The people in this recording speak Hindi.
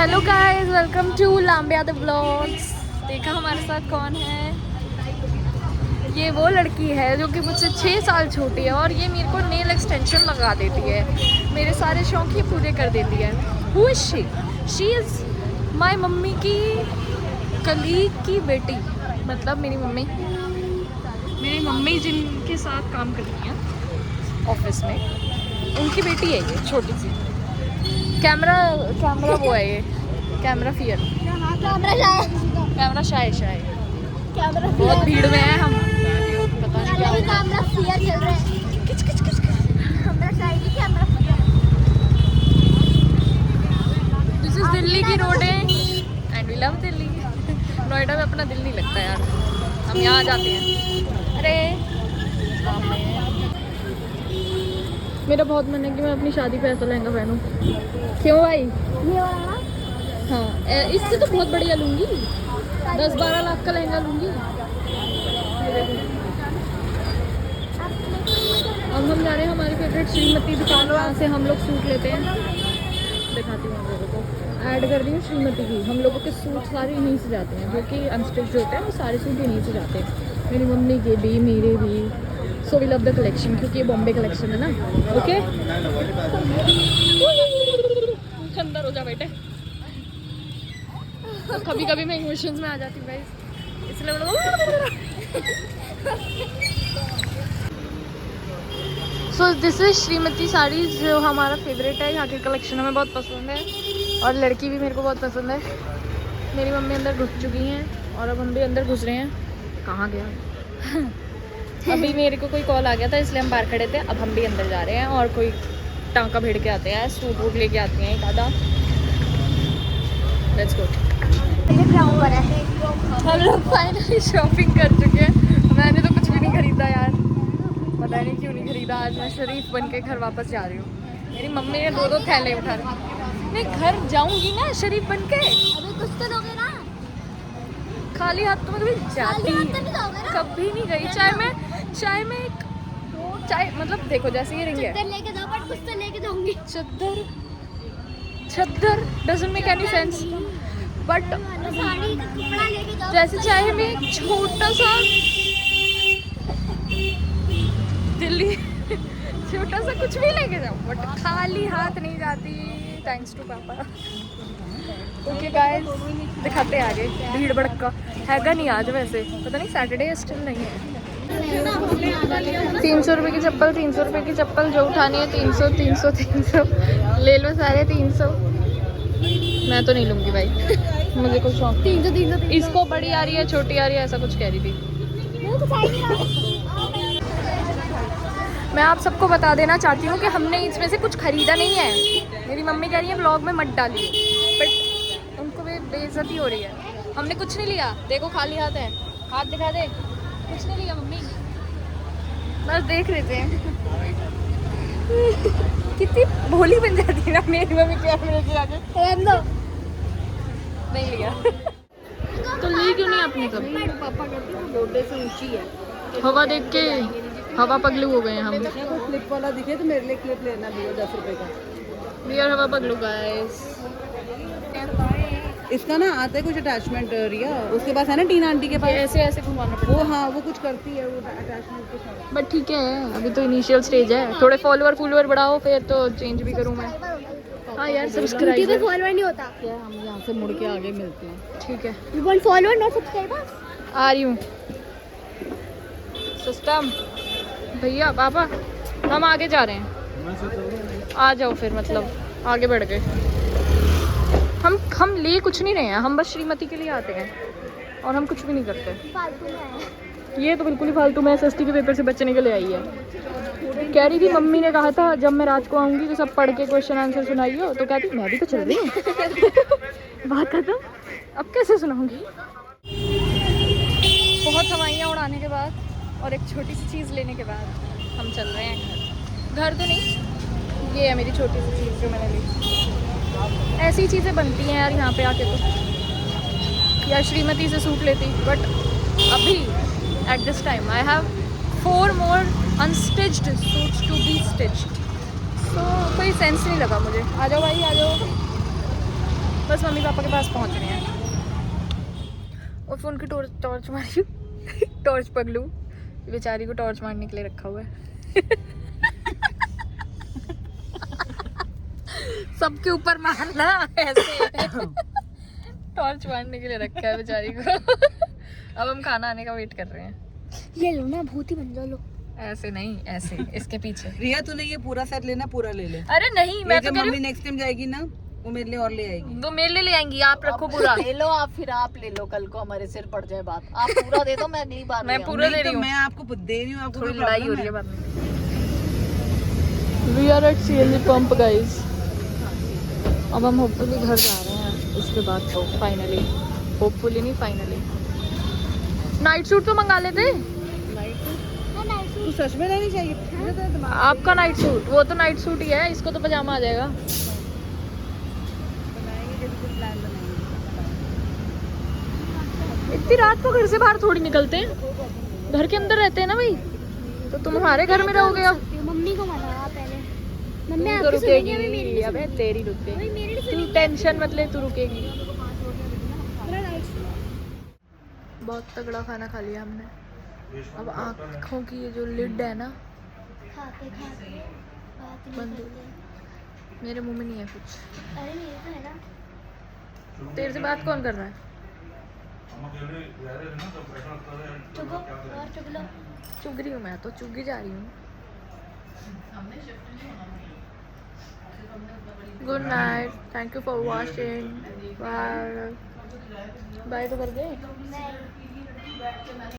हेलो गाइस, वेलकम टू लांबिया द ब्लॉग्स। देखा हमारे साथ कौन है? ये वो लड़की है जो कि मुझसे 6 साल छोटी है और ये मेरे को नेल एक्सटेंशन लगा देती है, मेरे सारे शौक ही पूरे कर देती है। Who is she? She is my mummy की कलीग की बेटी, मतलब मेरी मम्मी जिनके साथ काम करती हैं ऑफिस में, उनकी बेटी है ये छोटी सी। कैमरा वो है ये, कैमरा फियर, कैमरा शाय बहुत भीड़ में है हम, पता नहीं क्या कैमरा फियर चल रहा है। किच किच किच किच। कैमरा शाय की camera fear. This is Delhi की रोड है and we love Delhi. Noida में अपना दिल नहीं लगता यार, हम यहाँ जाते हैं। अरे मेरा बहुत मन है कि मैं अपनी शादी पे ऐसा लहंगा पहनूं। क्यों भाई? ये वाला ना? हाँ, इससे तो बहुत बढ़िया लूंगी, 10-12 लाख का लहंगा लूंगी। अब हम जा रहे हैं हमारी फेवरेट श्रीमती दुकान, वहाँ से हम लोग सूट लेते हैं। दिखाती हूँ आप लोगों को, ऐड कर दी हूँ श्रीमती की। हम लोगों के सूट सारे यहीं से जाते हैं, जो कि अनस्टिच जो होते हैं वो सारे सूट यहीं से जाते हैं, मेरी मम्मी के भी, मेरे भी। So we love the collection, क्योंकि ये बॉम्बे कलेक्शन है ना। ओके, अंदर हो जा बेटे। तो कभी कभी मैं इमोशंस में आ जाती हूँ गाइस, इसलिए so this is Shrimati saris, जो हमारा फेवरेट है। यहाँ की कलेक्शन हमें बहुत पसंद है और लड़की भी मेरे को बहुत पसंद है। मेरी मम्मी अंदर घुस चुकी हैं और अब हम भी अंदर घुस रहे हैं। कहाँ गया? अभी मेरे को कोई कॉल आ गया था, इसलिए हम बाहर खड़े थे। अब हम भी अंदर जा रहे हैं और कोई टांका भिड़ के आते हैं, सूट वूट लेके आते हैं एक आधा। Let's go. हम लोग फाइनली शॉपिंग कर चुके हैं। मैंने तो कुछ भी नहीं खरीदा यार, पता नहीं क्यों नहीं खरीदा। आज मैं शरीफ बन के घर वापस जा रही हूँ। मेरी मम्मी ने 2-2 थैले उठा रहे। मैं घर जाऊंगी ना शरीफ बन के। अबे कुछ तो दोगे ना? खाली हाथ तो मैं कभी जाती कभी नहीं गई। चाय में एक चाय, मतलब देखो जैसे ये रिंग है, चद्दर लेके जाओ, बट कुछ तो लेके जाऊंगी। चद्दर doesn't make any sense, but sari का कपड़ा लेके जाओ। जैसे चाहे मैं एक छोटा सा दिल्ली छोटा सा कुछ भी लेके जाऊँ, बट खाली हाथ नहीं जाती। थैंक्स टू पापा। ओके गाइस, दिखाते हैं आगे। भीड़ भड़का हैगा नहीं आज, वैसे पता नहीं सैटरडे स्टिल नहीं है। 300 रुपये की चप्पल, 300 रुपये की चप्पल, जो उठानी है 300 ले लो सारे 300। मैं तो नहीं लूँगी भाई, मुझे कुछ शौक। 300 इसको बड़ी आ रही है, छोटी आ रही है, ऐसा कुछ कह रही थी। मैं आप सबको बता देना चाहती हूँ कि हमने इसमें से कुछ खरीदा नहीं है। मेरी मम्मी कह रही है व्लॉग में मत डालिए, बट उनको भी बेइज्जती हो रही है। हमने कुछ नहीं लिया, देखो खाली हाथ है। हाथ दिखा दे, कुछ नहीं लिया मम्मी, बस देख रहे थे। कितनी भोली बन जाती है ना मेरी मम्मी कैमरे के आगे। नहीं लिया तो ली क्यों नहीं अपनी कभी? पापा कहते हैं लोटे से ऊंची है। हवा देख के हवा पगलू हो गए हैं हम। क्लिप वाला दिखे तो मेरे लिए क्लिप लेना भी 10 रुपए का। वी आर हवा पगलू गाइस। इसका ना आता है कुछ अटैचमेंट रिया, उसके पास है ना टीना आंटी के पास। ऐसे ऐसे घुमाना पड़ता वो हाँ वो कुछ करती है वो अटैचमेंट के साथ। बट ठीक है, अभी तो इनिशियल स्टेज है। थोड़े फॉलोअर बढ़ाओ, फिर तो चेंज भी करूँ मैं। हाँ यार, सब्सक्राइब पे फॉलोअर नहीं होता। क्या हम यहाँ से मुड़ के आगे मिलते हैं। ठीक है, you want follower not subscriber? आ रही हूँ। सिस्टम भैया पापा, हम आगे जा रहे हैं, आ जाओ फिर। मतलब आगे बढ़ गए। हम ले कुछ नहीं रहे हैं, हम बस श्रीमती के लिए आते हैं और हम कुछ भी नहीं करते। फालतू में है। ये तो बिल्कुल ही फालतू में एसएसटी के पेपर से बचने के लिए आई है। कह रही थी मम्मी ने कहा था जब मैं रात को आऊँगी तो सब पढ़ के क्वेश्चन आंसर सुनाइयो, तो कहती मैं भी तो चल रही हूँ। बात खत्म, अब कैसे सुनाऊँगी? बहुत हवाइयाँ उड़ाने के बाद और एक छोटी सी चीज़ लेने के बाद हम चल रहे हैं घर तो नहीं, ये है मेरी छोटी सी चीज़ जो मैंने ली। ऐसी चीज़ें बनती हैं यार यहाँ पे आके तो। यार श्रीमती से सूट लेती, बट अभी at this time I have 4 more unstitched suits to be stitched, so कोई सेंस नहीं लगा मुझे। आ जाओ भाई, आ जाओ। बस मम्मी पापा के पास पहुंच रहे हैं और फोन की टॉर्च मारी टॉर्च पगलू बेचारी को टॉर्च मारने के लिए रखा हुआ है सबके ऊपर मारना ऐसे टॉर्च मारने के लिए रखा है बेचारी को अब हम खाना आने का वेट कर रहे हैं। ये लो ना भूती बन जाओ लो। ऐसे नहीं ऐसे इसके पीछे। रिया तूने ये पूरा सेट लेना, पूरा ले ले। अरे नहीं मैं तो जब मम्मी नेक्स्ट टाइम जाएगी ना वो मेरे लिए और ले आएगी। वो मेरे लिए ले आएंगी, आप रखो पूरा। ले लो आप, फिर आप ले लो, कल को हमारे सिर पड़ जाए बात। आप पूरा दे दो, मैं अगली बार मैं पूरा ले रही हूँ। मैं आपको दे रही हूँ, आपको थोड़ी कोई लड़ाई हो problem रही है बाद में। We are at CNG pump guys. अब हम होपफुली घर जा रहे हैं इसके बाद तो फाइनली, होपफुली नहीं फाइनली। नाइट सूट तो मंगा लेते। तू सच में लेनी चाहिए। आपका नाइट सूट, वो तो नाइट सूट ही है, इसको तो पजामा आ जाएगा। इतनी रात को घर से बाहर थोड़ी निकलते हैं, घर के अंदर रहते हैं ना भाई। तो तुम हमारे घर में रहोगे अब। मम्मी को मना पहले। मम्मी तू तो आपकी सुनेगी, अभी रुकेगी, मेरी अबे तेरी रुकेगी। मेरी तू टेंशन मत ले, तू रुकेगी। बहुत तगड़ा खाना खा लिया हमने। अब आँखों की ये जो लिड है ना खाते खाते बात नहीं बंद हो करते। मेरे मुंह में नहीं है कुछ। अरे मेरे तो है ना। तेरे से बात कौन कर रहा है? चुगो और चुग लो। चुग रही हूँ मैं तो, चुगी जा रही हूँ। Good night, thank you for watching. Bye bye तो कर दे।